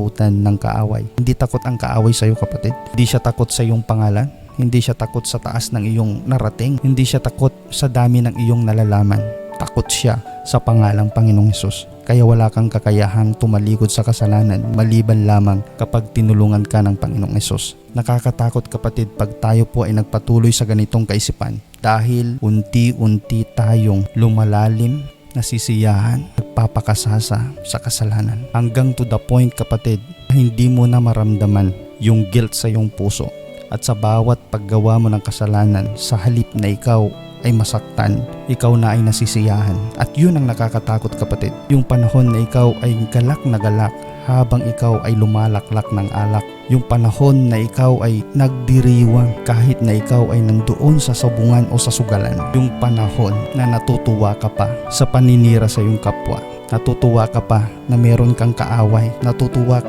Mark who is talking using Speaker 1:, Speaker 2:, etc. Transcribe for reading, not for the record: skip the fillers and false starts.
Speaker 1: ng kaaway. Hindi takot ang kaaway sa iyo, kapatid. Hindi siya takot sa iyong pangalan. Hindi siya takot sa taas ng iyong narating. Hindi siya takot sa dami ng iyong nalalaman. Takot siya sa pangalang Panginoong Hesus. Kaya wala kang kakayahang tumalikod sa kasalanan maliban lamang kapag tinulungan ka ng Panginoong Hesus. Nakakatakot, kapatid, pag tayo po ay nagpatuloy sa ganitong kaisipan dahil unti-unti tayong lumalalim, nasisiyahan, nagpapakasasa sa kasalanan. Hanggang to the point, kapatid, hindi mo na maramdaman yung guilt sa iyong puso. At sa bawat paggawa mo ng kasalanan, sa halip na ikaw ay masaktan, ikaw na ay nasisiyahan. At yun ang nakakatakot, kapatid. Yung panahon na ikaw ay galak na galak habang ikaw ay lumalaklak ng alak. Yung panahon na ikaw ay nagdiriwang kahit na ikaw ay nandoon sa sabungan o sa sugalan. Yung panahon na natutuwa ka pa sa paninira sa iyong kapwa. Natutuwa ka pa na meron kang kaaway. Natutuwa ka